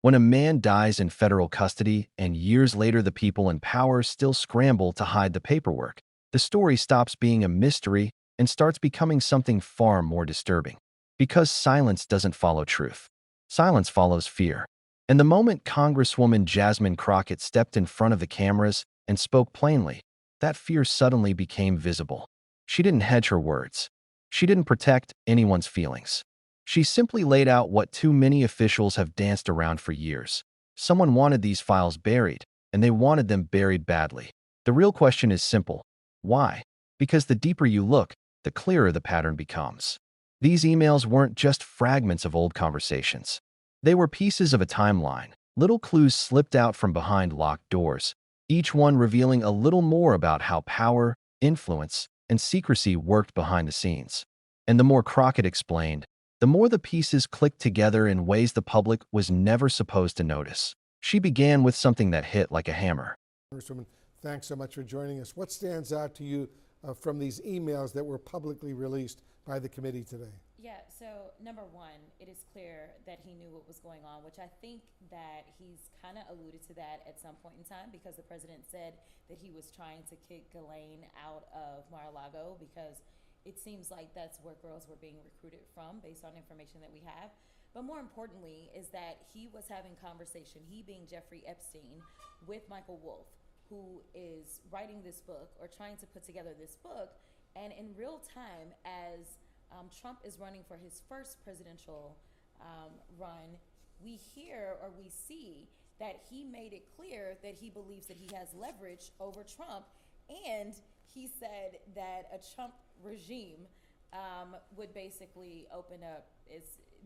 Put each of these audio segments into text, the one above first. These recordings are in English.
When a man dies in federal custody and years later the people in power still scramble to hide the paperwork, the story stops being a mystery and starts becoming something far more disturbing. Because silence doesn't follow truth. Silence follows fear. And the moment Congresswoman Jasmine Crockett stepped in front of the cameras and spoke plainly, that fear suddenly became visible. She didn't hedge her words. She didn't protect anyone's feelings. She simply laid out what too many officials have danced around for years. Someone wanted these files buried, and they wanted them buried badly. The real question is simple. Why? Because the deeper you look, the clearer the pattern becomes. These emails weren't just fragments of old conversations. They were pieces of a timeline, little clues slipped out from behind locked doors, each one revealing a little more about how power, influence, and secrecy worked behind the scenes. And the more Crockett explained, the more the pieces clicked together in ways the public was never supposed to notice. She began with something that hit like a hammer. Congresswoman, thanks so much for joining us. What stands out to you from these emails that were publicly released by the committee today? Yeah, so number one, it is clear that he knew what was going on, which I think that he's kind of alluded to that at some point in time because the president said that he was trying to kick Ghislaine out of Mar-a-Lago because it seems like that's where girls were being recruited from based on information that we have. But more importantly is that he was having conversation, he being Jeffrey Epstein, with Michael Wolff, who is writing this book or trying to put together this book. And in real time, as Trump is running for his first presidential run, we hear or we see that he made it clear that he believes that he has leverage over Trump, and he said that a Trump regime would basically open up.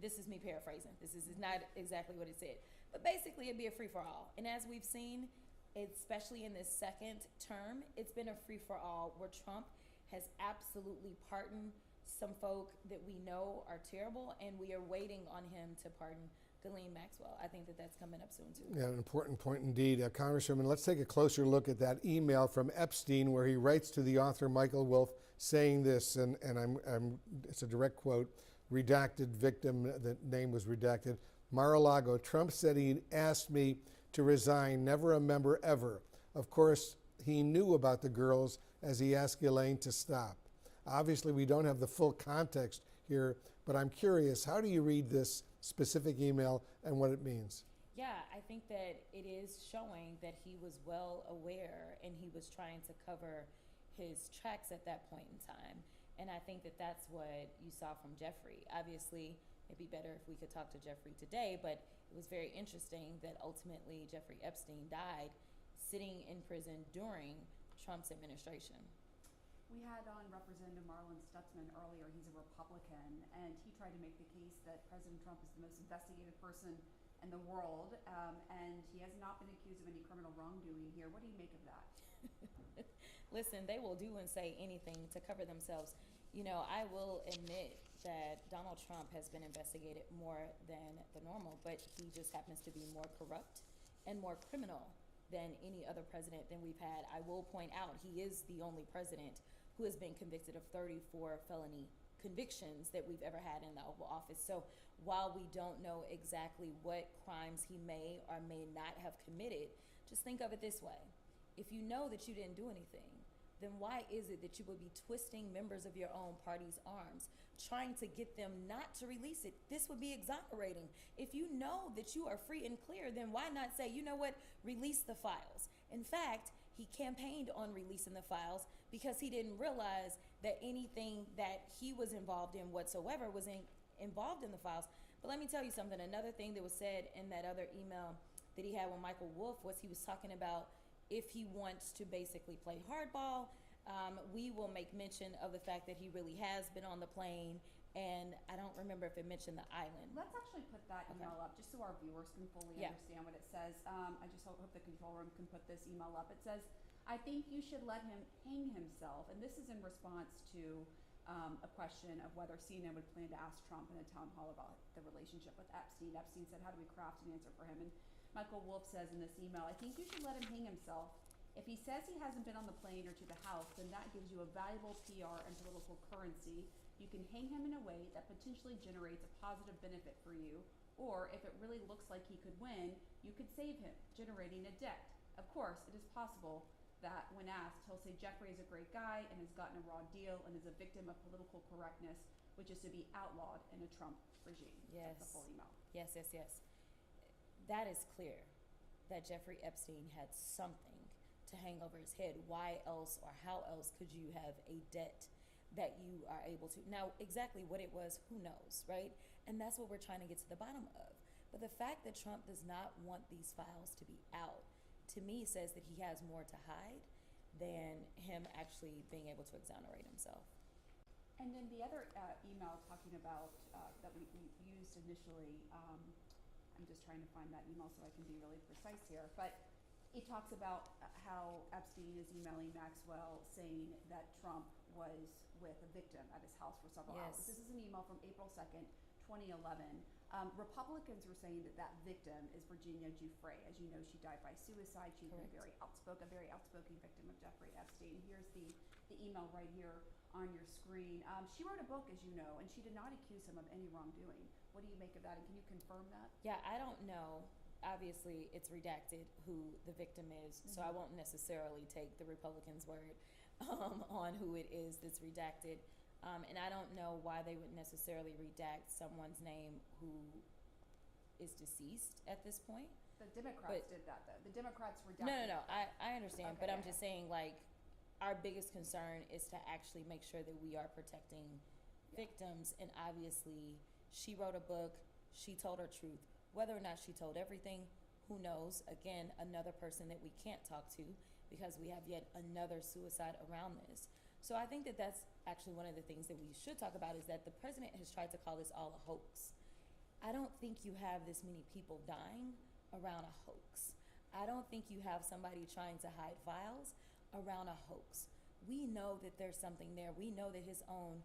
This is me paraphrasing. This is not exactly what he said, but basically it'd be a free for all. And as we've seen, especially in this second term, it's been a free for all where Trump has absolutely pardoned some folk that we know are terrible, and we are waiting on him to pardon Ghislaine Maxwell. I think that that's coming up soon too. Yeah, an important point indeed. Congresswoman, let's take a closer look at that email from Epstein where he writes to the author Michael Wolff saying this, and it's a direct quote, redacted victim, the name was redacted, Mar-a-Lago. Trump said he asked me to resign, never a member ever. Of course, he knew about the girls as he asked Ghislaine to stop. Obviously, we don't have the full context here, but I'm curious, how do you read this specific email and what it means? Yeah, I think that it is showing that he was well aware and he was trying to cover his tracks at that point in time. And I think that that's what you saw from Jeffrey. Obviously, it'd be better if we could talk to Jeffrey today, but it was very interesting that ultimately Jeffrey Epstein died sitting in prison during Trump's administration. We had on Representative Marlon Stutzman earlier. He's a Republican, and he tried to make the case that President Trump is the most investigated person in the world, and he has not been accused of any criminal wrongdoing here. What do you make of that? Listen, they will do and say anything to cover themselves. You know, I will admit that Donald Trump has been investigated more than the normal, but he just happens to be more corrupt and more criminal than any other president than we've had. I will point out he is the only president who has been convicted of 34 felony convictions that we've ever had in the Oval Office. So while we don't know exactly what crimes he may or may not have committed, just think of it this way. If you know that you didn't do anything, then why is it that you would be twisting members of your own party's arms, trying to get them not to release it? This would be exonerating. If you know that you are free and clear, then why not say, you know what, release the files? In fact, he campaigned on releasing the files because he didn't realize that anything that he was involved in whatsoever was involved in the files. But let me tell you something. Another thing that was said in that other email that he had with Michael Wolff was he was talking about if he wants to basically play hardball, we will make mention of the fact that he really has been on the plane, and I don't remember if it mentioned the island. Let's actually put that email up just so our viewers can fully understand what it says. I just hope the control room can put this email up. It says, I think you should let him hang himself. And this is in response to a question of whether CNN would plan to ask Trump in a town hall about the relationship with Epstein. Epstein said, how do we craft an answer for him? And Michael Wolff says in this email, I think you should let him hang himself. If he says he hasn't been on the plane or to the house, then that gives you a valuable PR and political currency. You can hang him in a way that potentially generates a positive benefit for you, Or if it really looks like he could win, you could save him, generating a debt. Of course, it is possible that when asked, he'll say Jeffrey is a great guy and has gotten a raw deal and is a victim of political correctness, which is to be outlawed in a Trump regime. Yes. That's the full email. Yes, yes, yes. That is clear that Jeffrey Epstein had something to hang over his head. Why else or how else could you have a debt that you are able to? Now, exactly what it was, who knows, right? And that's what we're trying to get to the bottom of. But the fact that Trump does not want these files to be out, to me, says that he has more to hide than him actually being able to exonerate himself. And then the other email talking about that we used initially, I'm just trying to find that email so I can be really precise here, but it talks about how Epstein is emailing Maxwell saying that Trump was with a victim at his house for several hours. This is an email from April 2nd, 2011. Republicans were saying that that victim is Virginia Giuffre. As you know, she died by suicide. She's been a very outspoken victim of Jeffrey Epstein. Here's the email right here on your screen. She wrote a book, as you know, and she did not accuse him of any wrongdoing. What do you make of that, and can you confirm that? Yeah, I don't know. Obviously, it's redacted who the victim is, so I won't necessarily take the Republicans' word on who it is that's redacted. And I don't know why they would necessarily redact someone's name who is deceased at this point. The Democrats did that, though. The Democrats redacted. No. I understand, Okay, but I'm just saying, like, our biggest concern is to actually make sure that we are protecting victims. And obviously, she wrote a book. She told her truth. Whether or not she told everything, who knows? Again, another person that we can't talk to because we have yet another suicide around this. So I think that that's actually one of the things that we should talk about, is that the president has tried to call this all a hoax. I don't think you have this many people dying around a hoax. I don't think you have somebody trying to hide files around a hoax. We know that there's something there. We know that his own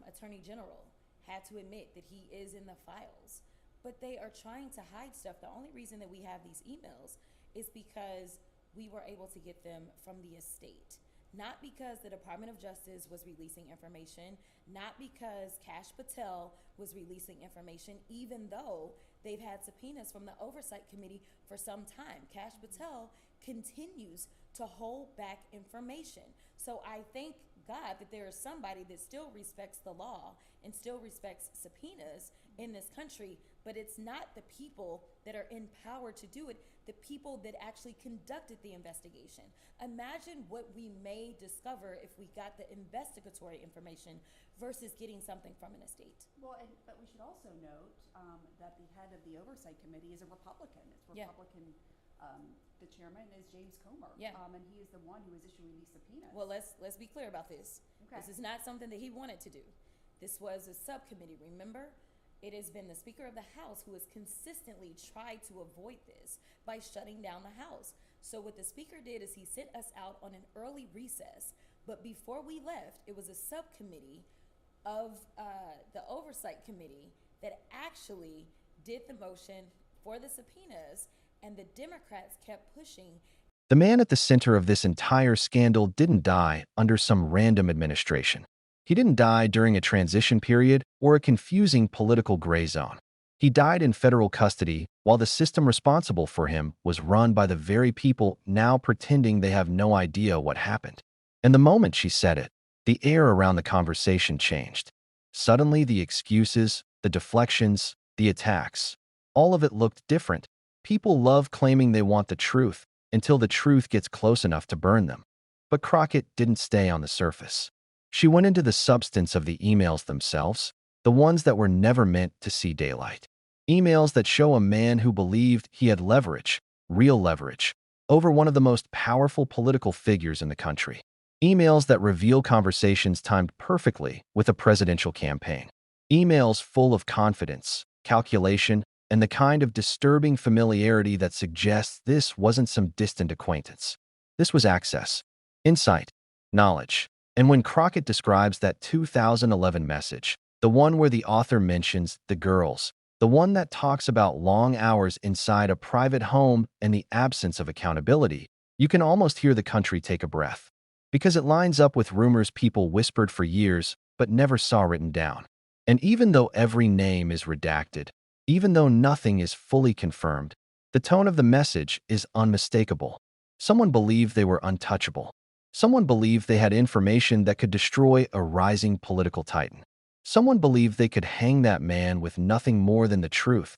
attorney general had to admit that he is in the files. But they are trying to hide stuff. The only reason that we have these emails is because we were able to get them from the estate. Not because the Department of Justice was releasing information, not because Kash Patel was releasing information, even though they've had subpoenas from the Oversight Committee for some time. Kash Patel continues to hold back information. So I thank God that there is somebody that still respects the law and still respects subpoenas in this country, but it's not the people that are empowered to do it, the people that actually conducted the investigation. Imagine what we may discover if we got the investigatory information versus getting something from an estate. Well, but we should also note that the head of the Oversight Committee is a Republican. It's Republican. The chairman is James Comer. And he is the one who is issuing these subpoenas. Well, let's be clear about this. Okay. This is not something that he wanted to do. This was a subcommittee, remember? It has been the Speaker of the House who has consistently tried to avoid this by shutting down the House. So what the Speaker did is he sent us out on an early recess. But before we left, it was a subcommittee of the Oversight Committee that actually did the motion for the subpoenas, and the Democrats kept pushing. The man at the center of this entire scandal didn't die under some random administration. He didn't die during a transition period or a confusing political gray zone. He died in federal custody while the system responsible for him was run by the very people now pretending they have no idea what happened. And the moment she said it, the air around the conversation changed. Suddenly, the excuses, the deflections, the attacks, all of it looked different. People love claiming they want the truth until the truth gets close enough to burn them. But Crockett didn't stay on the surface. She went into the substance of the emails themselves, the ones that were never meant to see daylight. Emails that show a man who believed he had leverage, real leverage, over one of the most powerful political figures in the country. Emails that reveal conversations timed perfectly with a presidential campaign. Emails full of confidence, calculation, and the kind of disturbing familiarity that suggests this wasn't some distant acquaintance. This was access, insight, knowledge. And when Crockett describes that 2011 message, the one where the author mentions the girls, the one that talks about long hours inside a private home and the absence of accountability, you can almost hear the country take a breath. Because it lines up with rumors people whispered for years but never saw written down. And even though every name is redacted, Even though nothing is fully confirmed, the tone of the message is unmistakable. Someone believed they were untouchable. Someone believed they had information that could destroy a rising political titan. Someone believed they could hang that man with nothing more than the truth.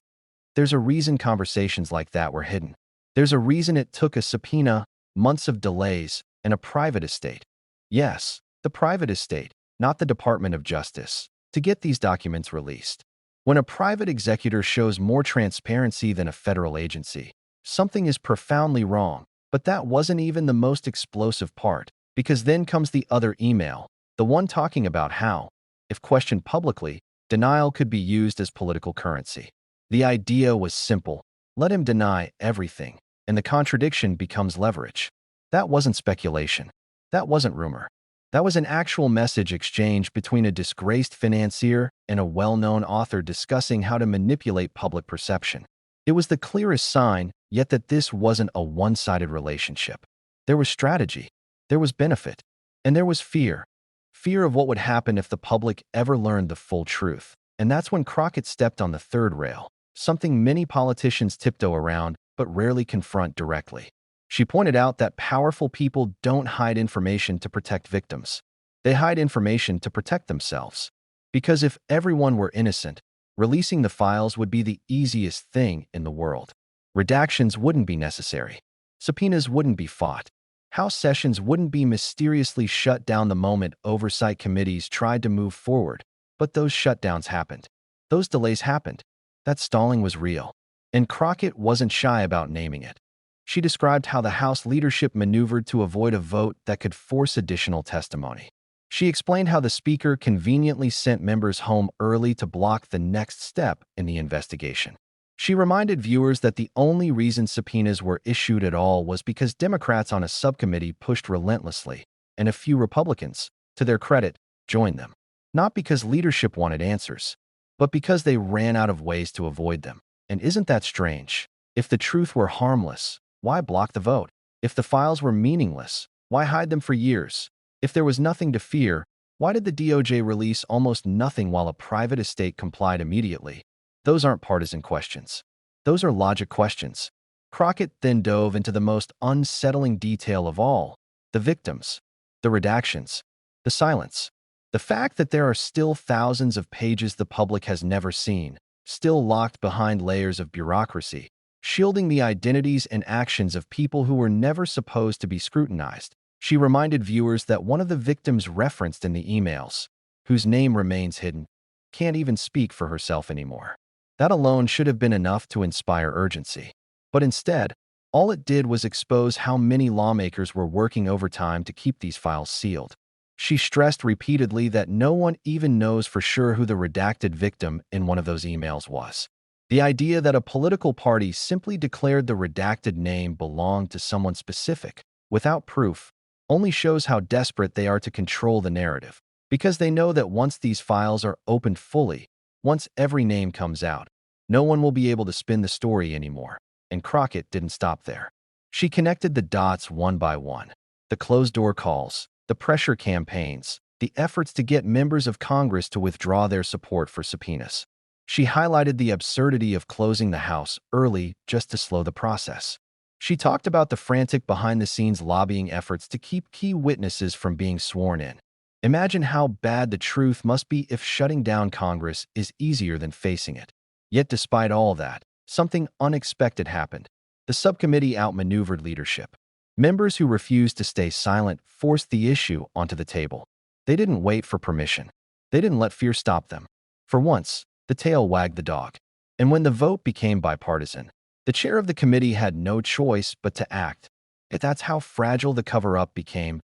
There's a reason conversations like that were hidden. There's a reason it took a subpoena, months of delays, and a private estate. Yes, the private estate, not the Department of Justice, to get these documents released. When a private executor shows more transparency than a federal agency, something is profoundly wrong. But that wasn't even the most explosive part, because then comes the other email, the one talking about how, if questioned publicly, denial could be used as political currency. The idea was simple: let him deny everything, and the contradiction becomes leverage. That wasn't speculation. That wasn't rumor. That was an actual message exchange between a disgraced financier and a well-known author discussing how to manipulate public perception. It was the clearest sign, yet, that this wasn't a one-sided relationship. There was strategy, there was benefit, and there was fear. Fear of what would happen if the public ever learned the full truth. And that's when Crockett stepped on the third rail, something many politicians tiptoe around but rarely confront directly. She pointed out that powerful people don't hide information to protect victims. They hide information to protect themselves. Because if everyone were innocent, releasing the files would be the easiest thing in the world. Redactions wouldn't be necessary. Subpoenas wouldn't be fought. House sessions wouldn't be mysteriously shut down the moment oversight committees tried to move forward. But those shutdowns happened. Those delays happened. That stalling was real. And Crockett wasn't shy about naming it. She described how the House leadership maneuvered to avoid a vote that could force additional testimony. She explained how the Speaker conveniently sent members home early to block the next step in the investigation. She reminded viewers that the only reason subpoenas were issued at all was because Democrats on a subcommittee pushed relentlessly, and a few Republicans, to their credit, joined them. Not because leadership wanted answers, but because they ran out of ways to avoid them. And isn't that strange? If the truth were harmless, why block the vote? If the files were meaningless, why hide them for years? If there was nothing to fear, why did the DOJ release almost nothing while a private estate complied immediately? Those aren't partisan questions. Those are logic questions. Crockett then dove into the most unsettling detail of all: the victims, the redactions, the silence. The fact that there are still thousands of pages the public has never seen, still locked behind layers of bureaucracy, shielding the identities and actions of people who were never supposed to be scrutinized. She reminded viewers that one of the victims referenced in the emails, whose name remains hidden, can't even speak for herself anymore. That alone should have been enough to inspire urgency. But instead, all it did was expose how many lawmakers were working overtime to keep these files sealed. She stressed repeatedly that no one even knows for sure who the redacted victim in one of those emails was. The idea that a political party simply declared the redacted name belonged to someone specific, without proof, only shows how desperate they are to control the narrative. Because they know that once these files are opened fully, once every name comes out, no one will be able to spin the story anymore. And Crockett didn't stop there. She connected the dots one by one. The closed-door calls, the pressure campaigns, the efforts to get members of Congress to withdraw their support for subpoenas. She highlighted the absurdity of closing the House early just to slow the process. She talked about the frantic behind-the-scenes lobbying efforts to keep key witnesses from being sworn in. Imagine how bad the truth must be if shutting down Congress is easier than facing it. Yet despite all that, something unexpected happened. The subcommittee outmaneuvered leadership. Members who refused to stay silent forced the issue onto the table. They didn't wait for permission. They didn't let fear stop them. For once, the tail wagged the dog. And when the vote became bipartisan, the chair of the committee had no choice but to act. If that's how fragile the cover-up became,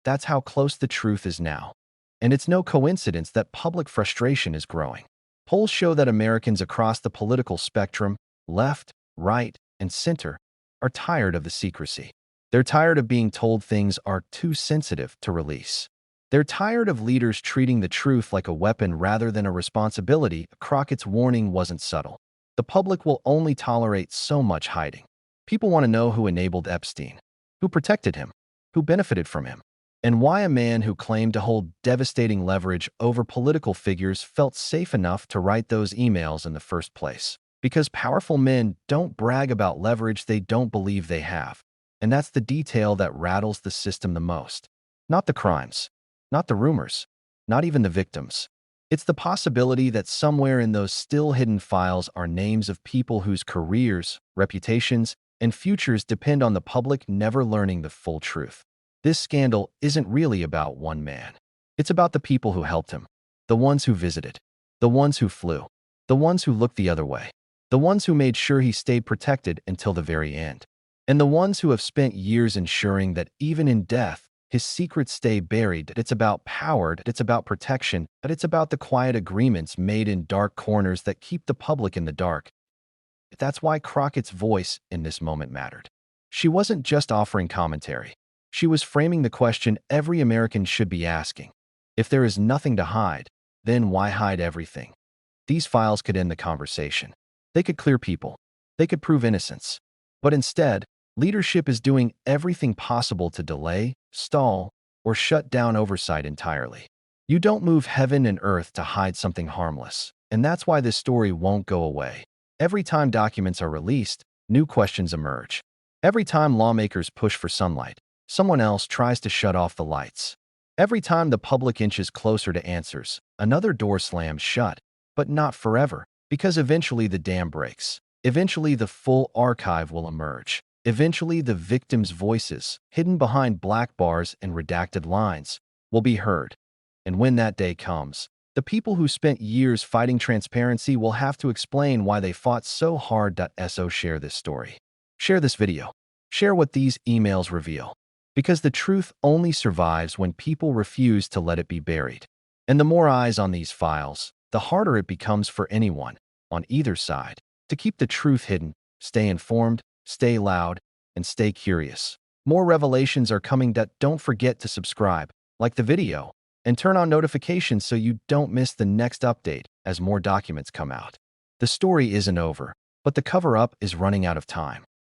that's how close the truth is now. And it's no coincidence that public frustration is growing. Polls show that Americans across the political spectrum, left, right, and center, are tired of the secrecy. They're tired of being told things are too sensitive to release. They're tired of leaders treating the truth like a weapon rather than a responsibility. Crockett's warning wasn't subtle. The public will only tolerate so much hiding. People want to know who enabled Epstein, who protected him, who benefited from him, and why a man who claimed to hold devastating leverage over political figures felt safe enough to write those emails in the first place. Because powerful men don't brag about leverage they don't believe they have. And that's the detail that rattles the system the most. Not the crimes, not the rumors, not even the victims. It's the possibility that somewhere in those still hidden files are names of people whose careers, reputations, and futures depend on the public never learning the full truth. This scandal isn't really about one man. It's about the people who helped him, the ones who visited, the ones who flew, the ones who looked the other way, the ones who made sure he stayed protected until the very end, and the ones who have spent years ensuring that even in death, his secrets stay buried. That it's about power, that it's about protection, that it's about the quiet agreements made in dark corners that keep the public in the dark. That's why Crockett's voice in this moment mattered. She wasn't just offering commentary. She was framing the question every American should be asking. If there is nothing to hide, then why hide everything? These files could end the conversation. They could clear people. They could prove innocence. But instead, leadership is doing everything possible to delay, stall, or shut down oversight entirely. You don't move heaven and earth to hide something harmless, and that's why this story won't go away. Every time documents are released, new questions emerge. Every time lawmakers push for sunlight, someone else tries to shut off the lights. Every time the public inches closer to answers, another door slams shut, but not forever, because eventually the dam breaks. Eventually the full archive will emerge. Eventually the victims' voices, hidden behind black bars and redacted lines, will be heard. And when that day comes, the people who spent years fighting transparency will have to explain why they fought so hard. So share this story. Share this video. Share what these emails reveal. Because the truth only survives when people refuse to let it be buried. And the more eyes on these files, the harder it becomes for anyone, on either side, to keep the truth hidden, stay informed, stay loud, and stay curious. More revelations are coming. Don't forget to subscribe, like the video, and turn on notifications so you don't miss the next update as more documents come out. The story isn't over, but the cover-up is running out of time.